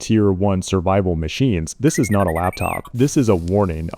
tier 1 survival machines, this is not a laptop. This is a warning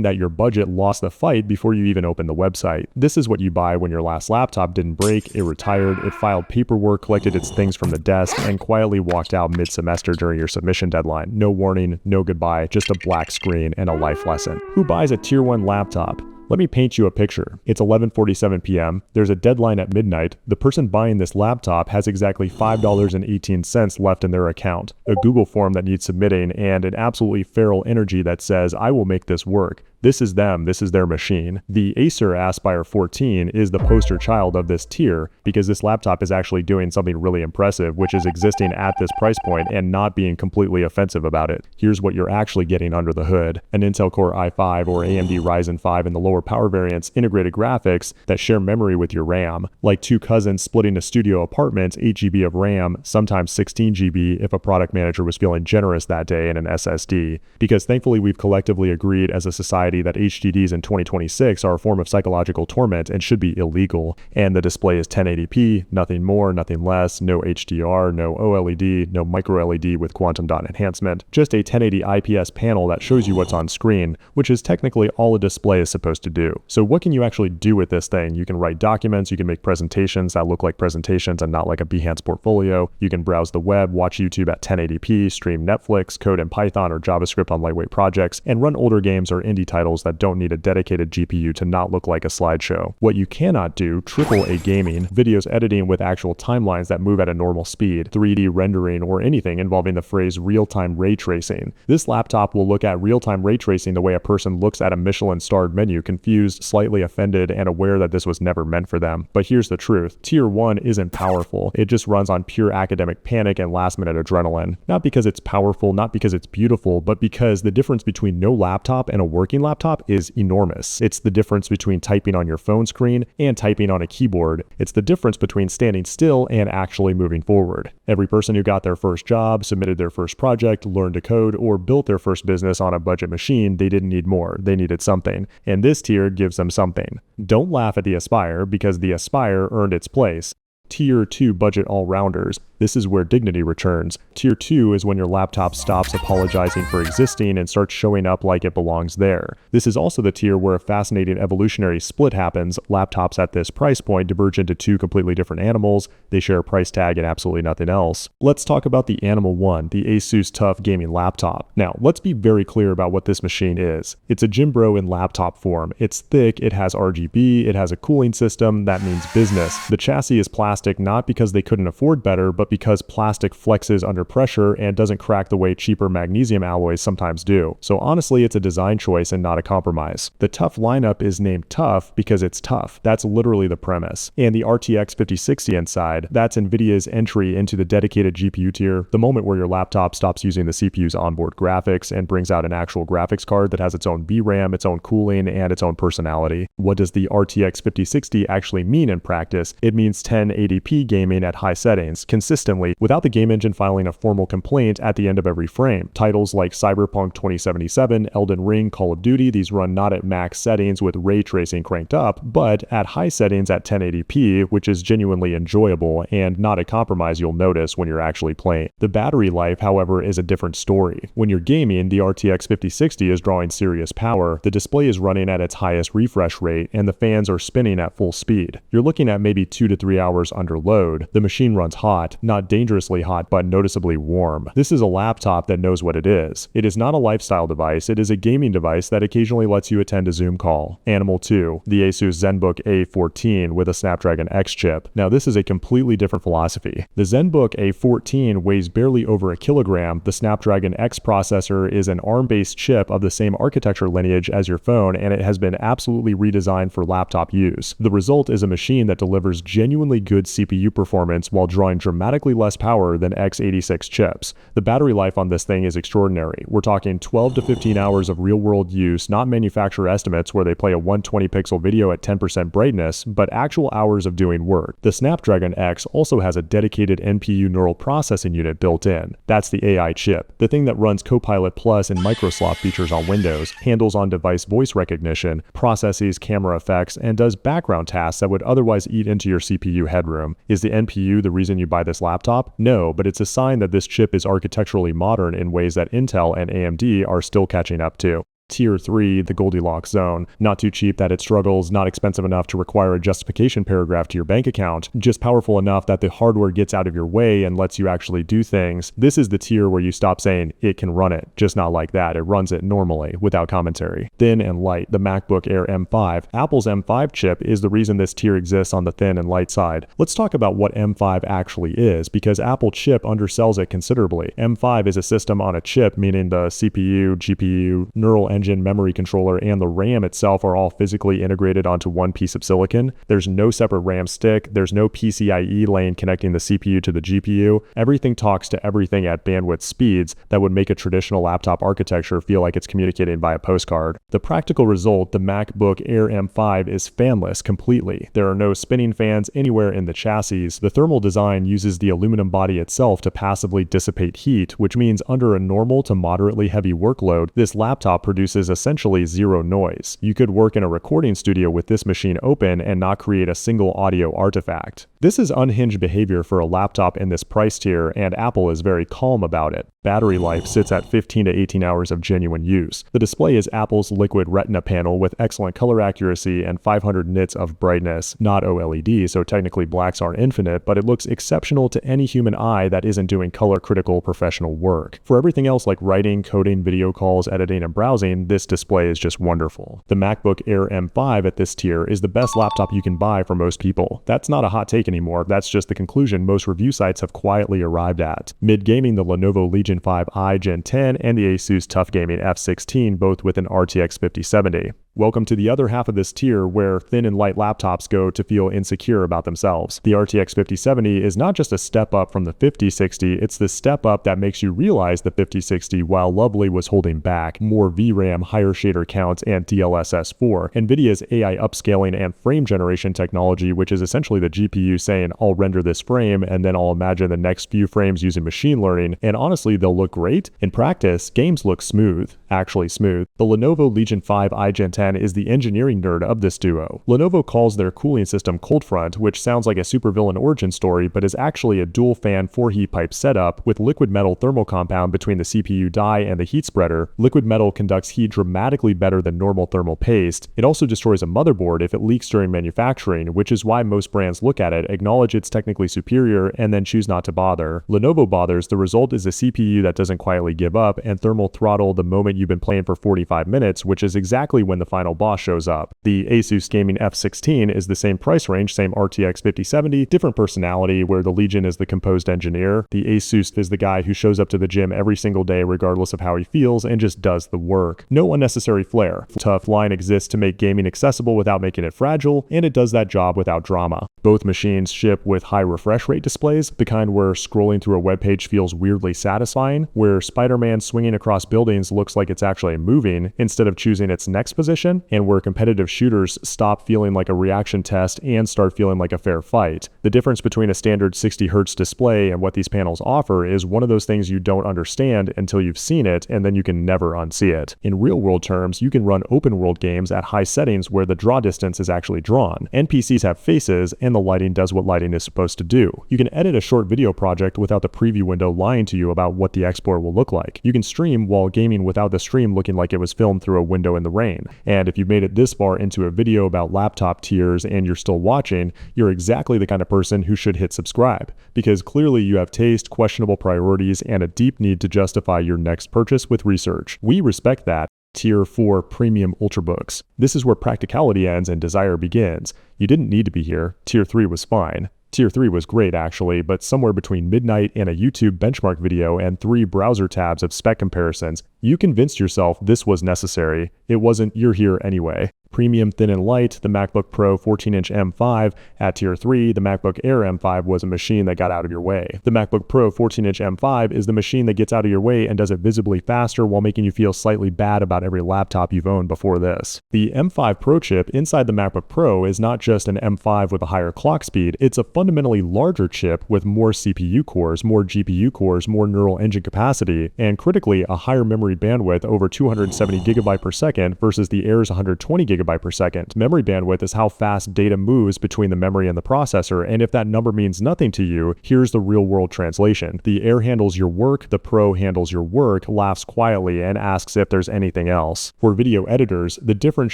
that your budget lost the fight before you even opened the website. This is what you buy when your last laptop didn't break, it retired, it filed paperwork, collected its things from the desk, and quietly walked out mid-semester during your submission deadline. No warning, no goodbye, just a black screen and a life lesson. Who buys a tier 1 laptop? Let me paint you a picture. It's 11:47 p.m. There's a deadline at midnight. The person buying this laptop has exactly $5.18 left in their account, a Google form that needs submitting, and an absolutely feral energy that says, I will make this work. This is them, this is their machine. The Acer Aspire 14 is the poster child of this tier because this laptop is actually doing something really impressive, which is existing at this price point and not being completely offensive about it. Here's what you're actually getting under the hood. An Intel Core i5 or AMD Ryzen 5 in the lower power variants, integrated graphics that share memory with your RAM. Like two cousins splitting a studio apartment, 8 GB of RAM, sometimes 16 GB if a product manager was feeling generous that day, and an SSD. Because thankfully we've collectively agreed as a society that HDDs in 2026 are a form of psychological torment and should be illegal. And the display is 1080p, nothing more, nothing less, no HDR, no OLED, no micro LED with quantum dot enhancement, just a 1080 IPS panel that shows you what's on screen, which is technically all a display is supposed to do. So what can you actually do with this thing? You can write documents, you can make presentations that look like presentations and not like a Behance portfolio. You can browse the web, watch YouTube at 1080p, stream Netflix, code in Python or JavaScript on lightweight projects, and run older games or indie titles that don't need a dedicated GPU to not look like a slideshow. What you cannot do, AAA gaming, videos editing with actual timelines that move at a normal speed, 3D rendering, or anything involving the phrase real-time ray tracing. This laptop will look at real-time ray tracing the way a person looks at a Michelin-starred menu, confused, slightly offended, and aware that this was never meant for them. But here's the truth. Tier 1 isn't powerful. It just runs on pure academic panic and last-minute adrenaline. Not because it's powerful, not because it's beautiful, but because the difference between no laptop and a working laptop is enormous. It's the difference between typing on your phone screen and typing on a keyboard. It's the difference between standing still and actually moving forward. Every person who got their first job, submitted their first project, learned to code, or built their first business on a budget machine, they didn't need more. They needed something. And this tier gives them something. Don't laugh at the Aspire because the Aspire earned its place. Tier 2 budget all-rounders. This is where dignity returns. Tier 2 is when your laptop stops apologizing for existing and starts showing up like it belongs there. This is also the tier where a fascinating evolutionary split happens. Laptops at this price point diverge into two completely different animals. They share a price tag and absolutely nothing else. Let's talk about the Animal 1, the Asus TUF gaming laptop. Now, let's be very clear about what this machine is. It's a gym bro in laptop form. It's thick, it has RGB, it has a cooling system, that means business. The chassis is plastic not because they couldn't afford better, but because plastic flexes under pressure and doesn't crack the way cheaper magnesium alloys sometimes do. So honestly, it's a design choice and not a compromise. The TUF lineup is named TUF because it's tough. That's literally the premise. And the RTX 5060 inside, that's NVIDIA's entry into the dedicated GPU tier, the moment where your laptop stops using the CPU's onboard graphics and brings out an actual graphics card that has its own VRAM, its own cooling, and its own personality. What does the RTX 5060 actually mean in practice? It means 1080p gaming at high settings, consistently, without the game engine filing a formal complaint at the end of every frame. Titles like Cyberpunk 2077, Elden Ring, Call of Duty, these run not at max settings with ray tracing cranked up, but at high settings at 1080p, which is genuinely enjoyable and not a compromise you'll notice when you're actually playing. The battery life, however, is a different story. When you're gaming, the RTX 5060 is drawing serious power, the display is running at its highest refresh rate, and the fans are spinning at full speed. You're looking at maybe 2 to 3 hours under load. The machine runs hot, not dangerously hot, but noticeably warm. This is a laptop that knows what it is. It is not a lifestyle device, it is a gaming device that occasionally lets you attend a Zoom call. Animal 2, the Asus ZenBook A14 with a Snapdragon X chip. Now this is a completely different philosophy. The ZenBook A14 weighs barely over a kilogram. The Snapdragon X processor is an ARM-based chip of the same architecture lineage as your phone, and it has been absolutely redesigned for laptop use. The result is a machine that delivers genuinely good CPU performance while drawing dramatically less power than x86 chips. The battery life on this thing is extraordinary. We're talking 12 to 15 hours of real-world use, not manufacturer estimates where they play a 120 pixel video at 10% brightness, but actual hours of doing work. The Snapdragon X also has a dedicated NPU neural processing unit built in. That's the AI chip, the thing that runs Copilot Plus and Microsoft features on Windows, handles on-device voice recognition, processes camera effects, and does background tasks that would otherwise eat into your CPU headroom. room. Is the NPU the reason you buy this laptop? No, but it's a sign that this chip is architecturally modern in ways that Intel and AMD are still catching up to. Tier 3, the Goldilocks zone. Not too cheap that it struggles, not expensive enough to require a justification paragraph to your bank account, just powerful enough that the hardware gets out of your way and lets you actually do things. This is the tier where you stop saying, it can run it. Just not like that. It runs it normally, without commentary. Thin and light, the MacBook Air M5. Apple's M5 chip is the reason this tier exists on the thin and light side. Let's talk about what M5 actually is, because Apple chip undersells it considerably. M5 is a system on a chip, meaning the CPU, GPU, neural engine, memory controller, and the RAM itself are all physically integrated onto one piece of silicon. There's no separate RAM stick, there's no PCIe lane connecting the CPU to the GPU. Everything talks to everything at bandwidth speeds that would make a traditional laptop architecture feel like it's communicating via postcard. The practical result, the MacBook Air M5 is fanless completely. There are no spinning fans anywhere in the chassis. The thermal design uses the aluminum body itself to passively dissipate heat, which means under a normal to moderately heavy workload, this laptop produces essentially zero noise. You could work in a recording studio with this machine open and not create a single audio artifact. This is unhinged behavior for a laptop in this price tier, and Apple is very calm about it. Battery life sits at 15 to 18 hours of genuine use. The display is Apple's liquid retina panel with excellent color accuracy and 500 nits of brightness, not OLED, so technically blacks aren't infinite, but it looks exceptional to any human eye that isn't doing color critical professional work. For everything else like writing, coding, video calls, editing, and browsing, this display is just wonderful. The MacBook Air M5 at this tier is the best laptop you can buy for most people. That's not a hot take anymore, that's just the conclusion most review sites have quietly arrived at. Mid-gaming, the Lenovo Legion 5i Gen 10 and the Asus TUF Gaming F16, both with an RTX 5070. Welcome to the other half of this tier where thin and light laptops go to feel insecure about themselves. The RTX 5070 is not just a step up from the 5060, it's the step up that makes you realize the 5060 while Lovely was holding back. More VRAM, higher shader counts, and DLSS 4. NVIDIA's AI upscaling and frame generation technology, which is essentially the GPU saying, I'll render this frame and then I'll imagine the next few frames using machine learning, and honestly they'll look great. In practice, games look smooth. Actually smooth. The Lenovo Legion 5i Gen 10 is the engineering nerd of this duo. Lenovo calls their cooling system Cold Front, which sounds like a supervillain origin story, but is actually a dual fan 4 heat pipe setup with liquid metal thermal compound between the CPU die and the heat spreader. Liquid metal conducts heat dramatically better than normal thermal paste. It also destroys a motherboard if it leaks during manufacturing, which is why most brands look at it, acknowledge it's technically superior, and then choose not to bother. Lenovo bothers. The result is a CPU that doesn't quietly give up and thermal throttle the moment you've been playing for 45 minutes, which is exactly when the final boss shows up. The Asus Gaming F16 is the same price range, same RTX 5070, different personality, where the Legion is the composed engineer. The Asus is the guy who shows up to the gym every single day regardless of how he feels and just does the work. No unnecessary flair. TUF line exists to make gaming accessible without making it fragile, and it does that job without drama. Both machines ship with high refresh rate displays, the kind where scrolling through a web page feels weirdly satisfying, where Spider-Man swinging across buildings looks like it's actually moving instead of choosing its next position, and where competitive shooters stop feeling like a reaction test and start feeling like a fair fight. The difference between a standard 60Hz display and what these panels offer is one of those things you don't understand until you've seen it, and then you can never unsee it. In real-world terms, you can run open-world games at high settings where the draw distance is actually drawn. NPCs have faces, and the lighting does what lighting is supposed to do. You can edit a short video project without the preview window lying to you about what the export will look like. You can stream while gaming without the stream looking like it was filmed through a window in the rain. And if you've made it this far into a video about laptop tiers and you're still watching, you're exactly the kind of person who should hit subscribe, because clearly you have taste, questionable priorities, and a deep need to justify your next purchase with research. We respect that. Tier 4 Premium Ultrabooks. This is where practicality ends and desire begins. You didn't need to be here. Tier 3 was fine. Tier 3 was great actually, but somewhere between midnight and a YouTube benchmark video and 3 browser tabs of spec comparisons, you convinced yourself this was necessary. It wasn't, you're here anyway. Premium thin and light, the MacBook Pro 14-inch M5 at Tier 3, the MacBook Air M5 was a machine that got out of your way. The MacBook Pro 14-inch M5 is the machine that gets out of your way and does it visibly faster while making you feel slightly bad about every laptop you've owned before this. The M5 Pro chip inside the MacBook Pro is not just an M5 with a higher clock speed, it's a fundamentally larger chip with more CPU cores, more GPU cores, more neural engine capacity, and critically a higher memory bandwidth over 270 GB per second versus the Air's 120 GB gigabyte per second. Memory bandwidth is how fast data moves between the memory and the processor, and if that number means nothing to you, here's the real-world translation. The Air handles your work, the Pro handles your work, laughs quietly, and asks if there's anything else. For video editors, the difference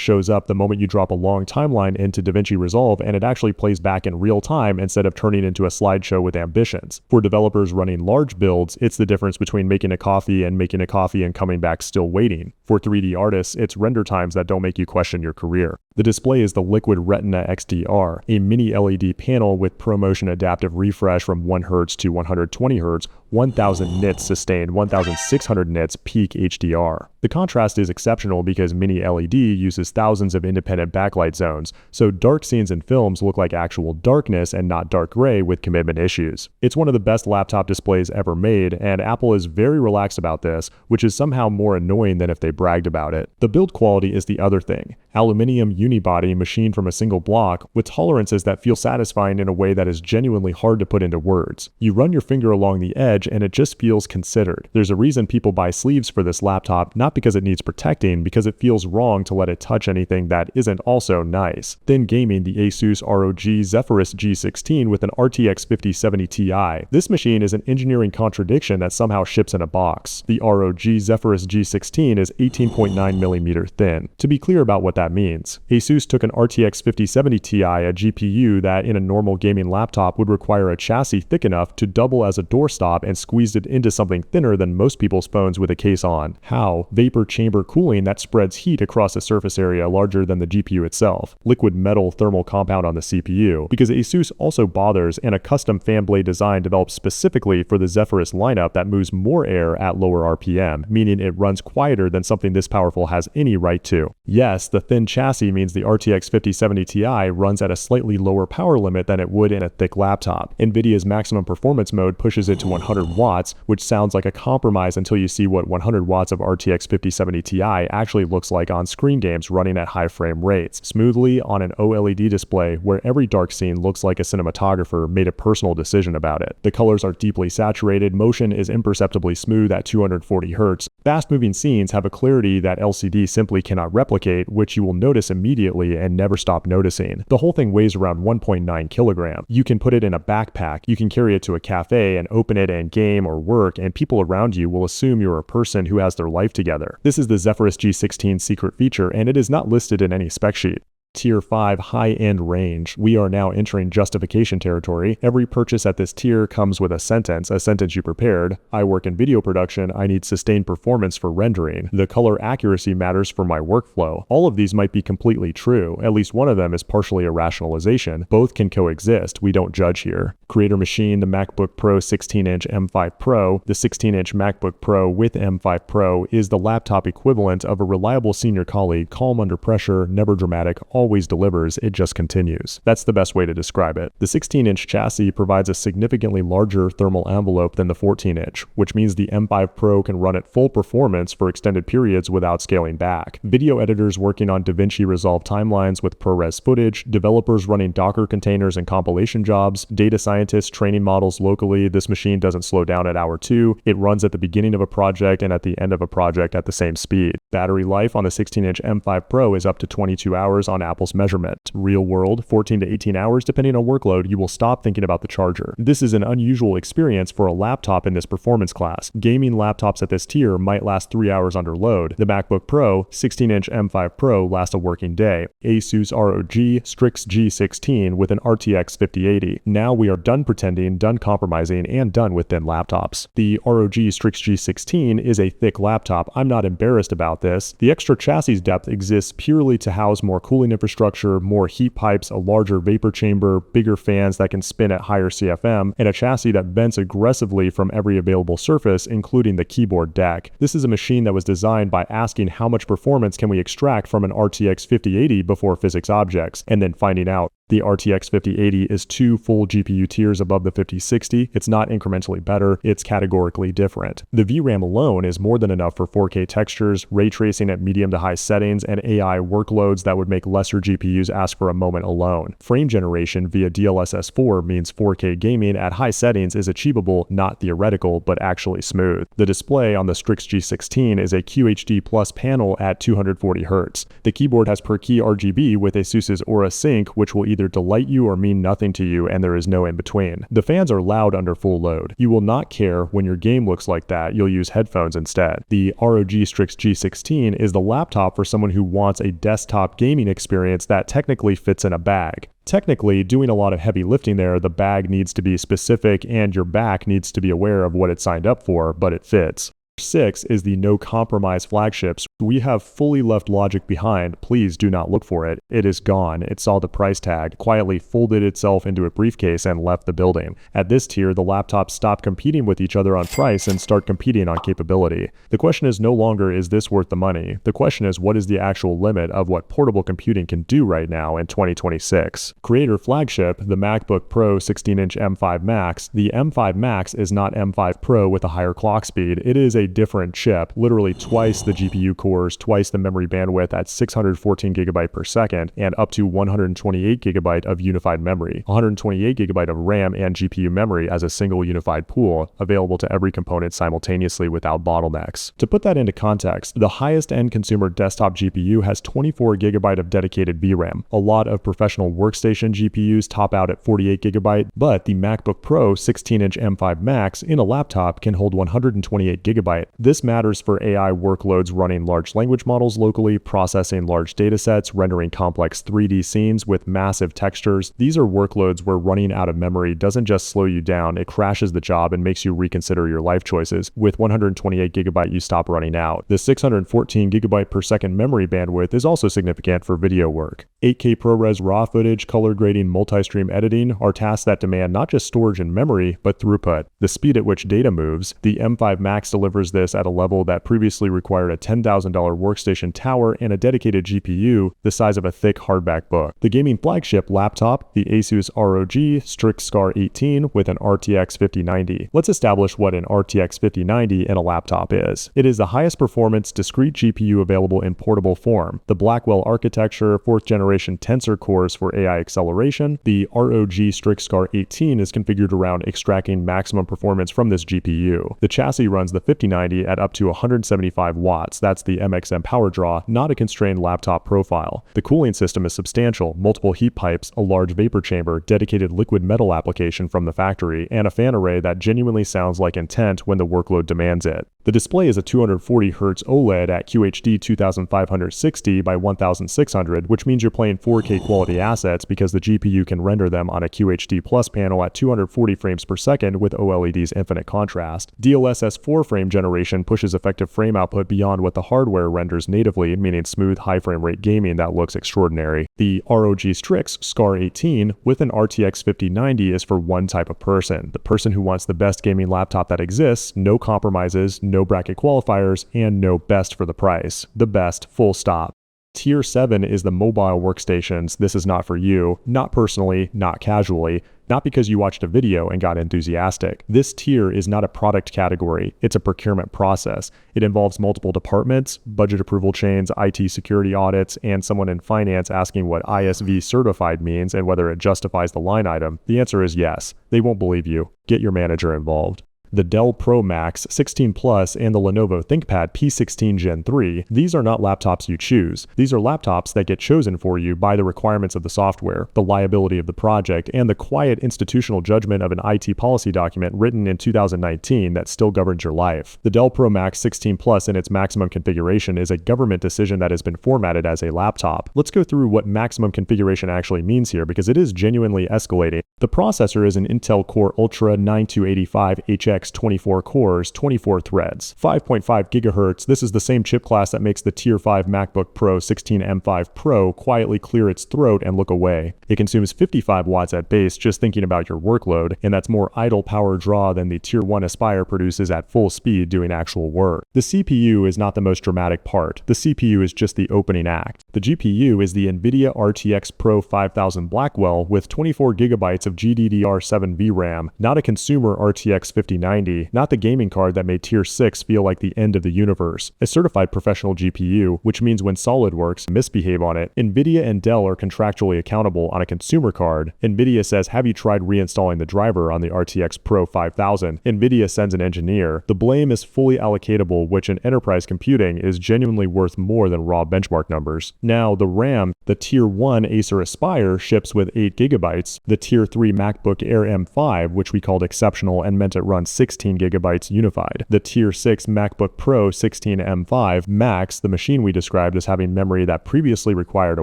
shows up the moment you drop a long timeline into DaVinci Resolve, and it actually plays back in real time instead of turning into a slideshow with ambitions. For developers running large builds, it's the difference between making a coffee and coming back still waiting. For 3D artists, it's render times that don't make you question your career. The display is the Liquid Retina XDR, a mini LED panel with ProMotion adaptive refresh from 1 Hz to 120 Hz, 1000 nits sustained, 1600 nits peak HDR. The contrast is exceptional because mini LED uses thousands of independent backlight zones, so dark scenes in films look like actual darkness and not dark gray with commitment issues. It's one of the best laptop displays ever made, and Apple is very relaxed about this, which is somehow more annoying than if they bragged about it. The build quality is the other thing. Aluminum unibody machined from a single block with tolerances that feel satisfying in a way that is genuinely hard to put into words. You run your finger along the edge and it just feels considered. There's a reason people buy sleeves for this laptop, not because it needs protecting, because it feels wrong to let it touch anything that isn't also nice. Then gaming, the Asus ROG Zephyrus G16 with an RTX 5070 Ti. This machine is an engineering contradiction that somehow ships in a box. The ROG Zephyrus G16 is 18.9mm thin. To be clear about what that means, Asus took an RTX 5070 Ti, a GPU that in a normal gaming laptop would require a chassis thick enough to double as a doorstop, and squeezed it into something thinner than most people's phones with a case on. How? Vapor chamber cooling that spreads heat across a surface area larger than the GPU itself. Liquid metal thermal compound on the CPU, because Asus also bothers, and a custom fan blade design developed specifically for the Zephyrus lineup that moves more air at lower RPM, meaning it runs quieter than something this powerful has any right to. Yes, the thin chassis means the RTX 5070 Ti runs at a slightly lower power limit than it would in a thick laptop. Nvidia's maximum performance mode pushes it to 100 watts, which sounds like a compromise until you see what 100 watts of RTX 5070 Ti actually looks like on screen games running at high frame rates, smoothly on an OLED display where every dark scene looks like a cinematographer made a personal decision about it. The colors are deeply saturated, motion is imperceptibly smooth at 240 Hz. Fast-moving scenes have a clarity that LCD simply cannot replicate, which you will notice immediately and never stop noticing. The whole thing weighs around 1.9 kilograms. You can put it in a backpack, you can carry it to a cafe and open it and game or work, and people around you will assume you're a person who has their life together. This is the Zephyrus G16's secret feature, and it is not listed in any spec sheet. Tier 5 high-end range. We are now entering justification territory. Every purchase at this tier comes with a sentence you prepared. I work in video production, I need sustained performance for rendering. The color accuracy matters for my workflow. All of these might be completely true. At least one of them is partially a rationalization. Both can coexist. We don't judge here. Creator machine, the MacBook Pro 16-inch M5 Pro. The 16-inch MacBook Pro with M5 Pro is the laptop equivalent of a reliable senior colleague, calm under pressure, never dramatic, always delivers, it just continues. That's the best way to describe it. The 16-inch chassis provides a significantly larger thermal envelope than the 14-inch, which means the M5 Pro can run at full performance for extended periods without scaling back. Video editors working on DaVinci Resolve timelines with ProRes footage, developers running Docker containers and compilation jobs, data scientists training models locally, this machine doesn't slow down at hour 2. It runs at the beginning of a project and at the end of a project at the same speed. Battery life on the 16-inch M5 Pro is up to 22 hours on Apple's measurement. Real world, 14 to 18 hours depending on workload, you will stop thinking about the charger. This is an unusual experience for a laptop in this performance class. Gaming laptops at this tier might last 3 hours under load. The MacBook Pro 16-inch M5 Pro lasts a working day. Asus ROG Strix G16 with an RTX 5080. Now we are done pretending, done compromising, and done with thin laptops. The ROG Strix G16 is a thick laptop. I'm not embarrassed about this. The extra chassis depth exists purely to house more cooling infrastructure, more heat pipes, a larger vapor chamber, bigger fans that can spin at higher CFM, and a chassis that bends aggressively from every available surface, including the keyboard deck. This is a machine that was designed by asking how much performance can we extract from an RTX 5080 before physics objects, and then finding out The RTX 5080 is 2 full GPU tiers above the 5060. It's not incrementally better, it's categorically different. The VRAM alone is more than enough for 4K textures, ray tracing at medium to high settings, and AI workloads that would make lesser GPUs ask for a moment alone. Frame generation via DLSS 4 means 4K gaming at high settings is achievable, not theoretical, but actually smooth. The display on the Strix G16 is a QHD Plus panel at 240Hz. The keyboard has per key RGB with ASUS's Aura Sync, which will either delight you or mean nothing to you, and there is no in between. The fans are loud under full load. You will not care when your game looks like that, you'll use headphones instead. The ROG Strix G16 is the laptop for someone who wants a desktop gaming experience that technically fits in a bag. Technically, doing a lot of heavy lifting there, the bag needs to be specific and your back needs to be aware of what it signed up for, but it fits. 6 is the no compromise flagships. We have fully left logic behind. Please do not look for it. It is gone. It saw the price tag, quietly folded itself into a briefcase and left the building. At this tier, the laptops stop competing with each other on price and start competing on capability. The question is no longer, is this worth the money? The question is, what is the actual limit of what portable computing can do right now in 2026? Creator flagship, the MacBook Pro 16-inch M5 Max. The M5 Max is not M5 Pro with a higher clock speed. It is a different chip, literally twice the GPU cores, twice the memory bandwidth at 614GB per second, and up to 128GB of unified memory, 128GB of RAM and GPU memory as a single unified pool, available to every component simultaneously without bottlenecks. To put that into context, the highest end consumer desktop GPU has 24GB of dedicated VRAM. A lot of professional workstation GPUs top out at 48GB, but the MacBook Pro 16-inch M5 Max in a laptop can hold 128GB. This matters for AI workloads running large language models locally, processing large datasets, rendering complex 3D scenes with massive textures. These are workloads where running out of memory doesn't just slow you down, it crashes the job and makes you reconsider your life choices. With 128GB, you stop running out. The 614GB per second memory bandwidth is also significant for video work. 8K ProRes raw footage, color grading, multi-stream editing are tasks that demand not just storage and memory, but throughput. The speed at which data moves. The M5 Max delivers this at a level that previously required a $10,000 workstation tower and a dedicated GPU the size of a thick hardback book. The gaming flagship laptop, the Asus ROG Strix Scar 18 with an RTX 5090. Let's establish what an RTX 5090 in a laptop is. It is the highest performance discrete GPU available in portable form. The Blackwell architecture, 4th generation tensor cores for AI acceleration. The ROG Strix Scar 18 is configured around extracting maximum performance from this GPU. The chassis runs the 5090 at up to 175 watts. That's the MXM power draw, not a constrained laptop profile. The cooling system is substantial, multiple heat pipes, a large vapor chamber, dedicated liquid metal application from the factory, and a fan array that genuinely sounds like intent when the workload demands it. The display is a 240Hz OLED at QHD 2560 by 1600, which means you're playing 4K quality assets because the GPU can render them on a QHD Plus panel at 240 frames per second with OLED's infinite contrast. DLSS 4 frame generation pushes effective frame output beyond what the hardware renders natively, meaning smooth high frame rate gaming that looks extraordinary. The ROG Strix Scar 18 with an RTX 5090 is for one type of person, the person who wants the best gaming laptop that exists, no compromises, no bracket qualifiers, and no best for the price. The best, full stop. Tier 7 is the mobile workstations. This is not for you, not personally, not casually, not because you watched a video and got enthusiastic. This tier is not a product category, it's a procurement process. It involves multiple departments, budget approval chains, IT security audits, and someone in finance asking what ISV certified means and whether it justifies the line item. The answer is yes. They won't believe you. Get your manager involved. The Dell Pro Max 16 Plus and the Lenovo ThinkPad P16 Gen 3, these are not laptops you choose. These are laptops that get chosen for you by the requirements of the software, the liability of the project, and the quiet institutional judgment of an IT policy document written in 2019 that still governs your life. The Dell Pro Max 16 Plus in its maximum configuration is a government decision that has been formatted as a laptop. Let's go through what maximum configuration actually means here because it is genuinely escalating. The processor is an Intel Core Ultra 9285HX RTX 24 cores, 24 threads. 5.5 GHz, this is the same chip class that makes the Tier 5 MacBook Pro 16M5 Pro quietly clear its throat and look away. It consumes 55 watts at base just thinking about your workload, and that's more idle power draw than the Tier 1 Aspire produces at full speed doing actual work. The CPU is not the most dramatic part. The CPU is just the opening act. The GPU is the NVIDIA RTX Pro 5000 Blackwell with 24 GB of GDDR7 VRAM, not a consumer RTX 5090, not the gaming card that made Tier 6 feel like the end of the universe. A certified professional GPU, which means when SolidWorks misbehave on it, NVIDIA and Dell are contractually accountable on a consumer card. NVIDIA says, have you tried reinstalling the driver on the RTX Pro 5000? NVIDIA sends an engineer. The blame is fully allocatable, which in enterprise computing is genuinely worth more than raw benchmark numbers. Now, the RAM, the Tier 1 Acer Aspire ships with 8 GB. The Tier 3 MacBook Air M5, which we called exceptional and meant it runs 16 GB unified. The Tier 6 MacBook Pro 16M5 Max, the machine we described as having memory that previously required a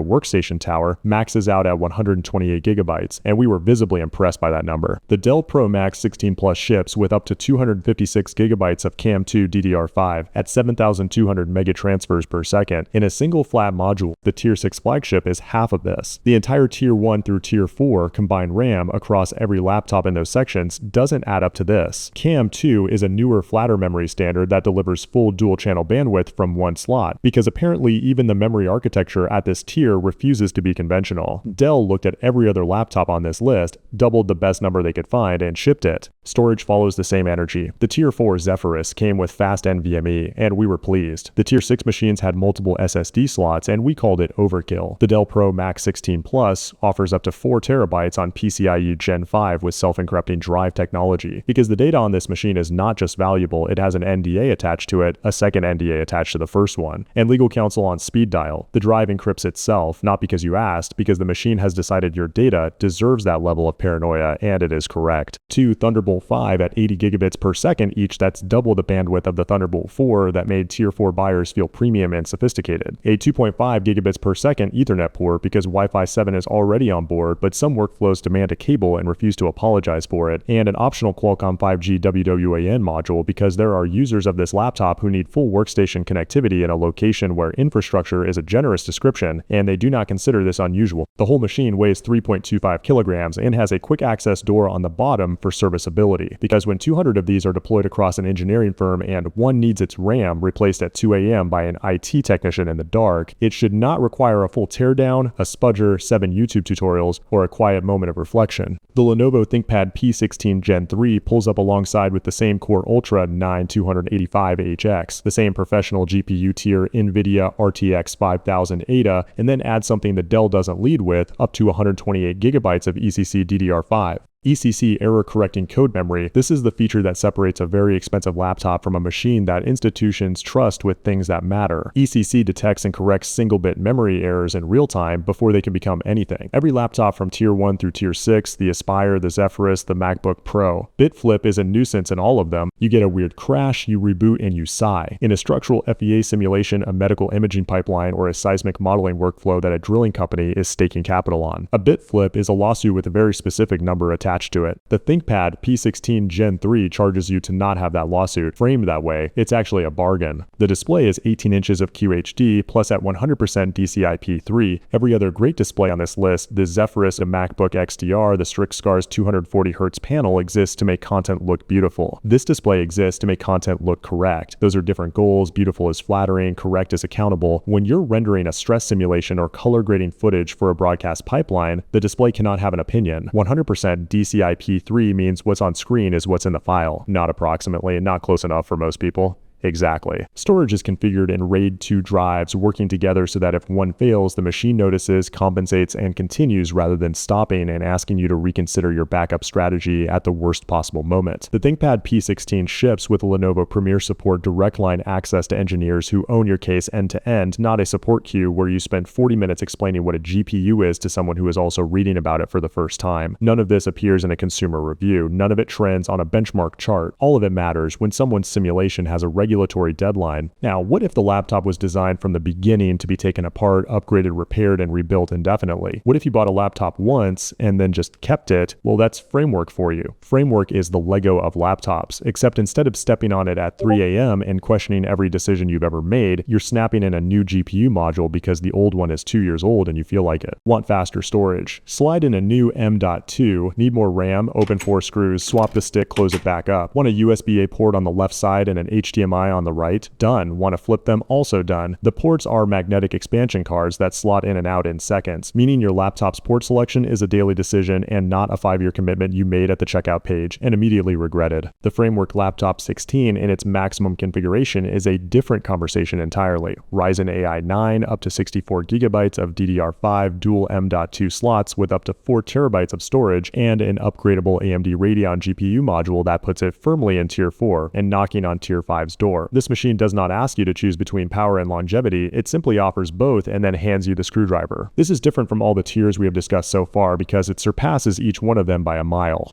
workstation tower, maxes out at 128 GB, and we were visibly impressed by that number. The Dell Pro Max 16 Plus ships with up to 256 GB of CAM2 DDR5 at 7,200 megatransfers per second in a single flat module. The Tier 6 flagship is half of this. The entire Tier 1 through Tier 4 combined RAM across every laptop in those sections doesn't add up to this. CAM2 is a newer, flatter memory standard that delivers full dual-channel bandwidth from one slot, because apparently even the memory architecture at this tier refuses to be conventional. Dell looked at every other laptop on this list, doubled the best number they could find, and shipped it. Storage follows the same energy. The Tier 4 Zephyrus came with fast NVMe, and we were pleased. The Tier 6 machines had multiple SSD slots, and we called it overkill. The Dell Pro Max 16 Plus offers up to 4 terabytes on PCIe Gen 5 with self-encrypting drive technology. Because the data on this machine is not just valuable, it has an NDA attached to it, a second NDA attached to the first one, and legal counsel on speed dial. The drive encrypts itself, not because you asked, because the machine has decided your data deserves that level of paranoia, and it is correct. 2 Thunderbolt 5 at 80 gigabits per second each, that's double the bandwidth of the Thunderbolt 4 that made Tier 4 buyers feel premium and sophisticated. A 2.5 gigabits per second Ethernet port because Wi-Fi 7 is already on board, but some workflows demand a cable and refuse to apologize for it, and an optional Qualcomm 5G WWAN module because there are users of this laptop who need full workstation connectivity in a location where infrastructure is a generous description, and they do not consider this unusual. The whole machine weighs 3.25 kilograms and has a quick access door on the bottom for serviceability, because when 200 of these are deployed across an engineering firm and one needs its RAM replaced at 2 a.m. by an IT technician in the dark, it should not require a full teardown, a spudger, 7 YouTube tutorials, or a quiet moment of reflection. The Lenovo ThinkPad P16 Gen 3 pulls up alongside with the same Core Ultra 9285HX, the same professional GPU tier NVIDIA RTX 5000 Ada, and then add something that Dell doesn't lead with, up to 128 gigabytes of ECC DDR5. ECC error-correcting code memory, this is the feature that separates a very expensive laptop from a machine that institutions trust with things that matter. ECC detects and corrects single-bit memory errors in real time before they can become anything. Every laptop from Tier 1 through Tier 6, the Aspire, the Zephyrus, the MacBook Pro. Bitflip is a nuisance in all of them. You get a weird crash, you reboot, and you sigh. In a structural FEA simulation, a medical imaging pipeline, or a seismic modeling workflow that a drilling company is staking capital on. A bitflip is a lawsuit with a very specific number attached to it. The ThinkPad P16 Gen 3 charges you to not have that lawsuit framed that way. It's actually a bargain. The display is 18 inches of QHD plus at 100% DCI-P3. Every other great display on this list, the Zephyrus, the MacBook XDR, the StrixScars 240Hz panel exists to make content look beautiful. This display exists to make content look correct. Those are different goals. Beautiful is flattering, correct is accountable. When you're rendering a stress simulation or color grading footage for a broadcast pipeline, the display cannot have an opinion. 100% DCI-P3 means what's on screen is what's in the file, not approximately, not close enough for most people. Exactly. Storage is configured in RAID 2 drives working together so that if one fails, the machine notices, compensates, and continues rather than stopping and asking you to reconsider your backup strategy at the worst possible moment. The ThinkPad P16 ships with Lenovo Premier Support direct line access to engineers who own your case end to end, not a support queue where you spend 40 minutes explaining what a GPU is to someone who is also reading about it for the first time. None of this appears in a consumer review. None of it trends on a benchmark chart. All of it matters when someone's simulation has a regular regulatory deadline. Now, what if the laptop was designed from the beginning to be taken apart, upgraded, repaired, and rebuilt indefinitely? What if you bought a laptop once and then just kept it? Well, that's Framework for you. Framework is the Lego of laptops, except instead of stepping on it at 3 a.m. and questioning every decision you've ever made, you're snapping in a new GPU module because the old one is 2 years old and you feel like it. Want faster storage? Slide in a new M.2. Need more RAM? Open 4 screws, swap the stick, close it back up. Want a USB-A port on the left side and an HDMI on the right? Done. Want to flip them? Also done. The ports are magnetic expansion cards that slot in and out in seconds, meaning your laptop's port selection is a daily decision and not a 5-year commitment you made at the checkout page and immediately regretted. The Framework Laptop 16 in its maximum configuration is a different conversation entirely. Ryzen AI 9 up to 64 gigabytes of DDR5 dual M.2 slots with up to 4 terabytes of storage and an upgradable AMD Radeon GPU module that puts it firmly in Tier 4 and knocking on Tier 5's door. This machine does not ask you to choose between power and longevity, it simply offers both and then hands you the screwdriver. This is different from all the tiers we have discussed so far because it surpasses each one of them by a mile.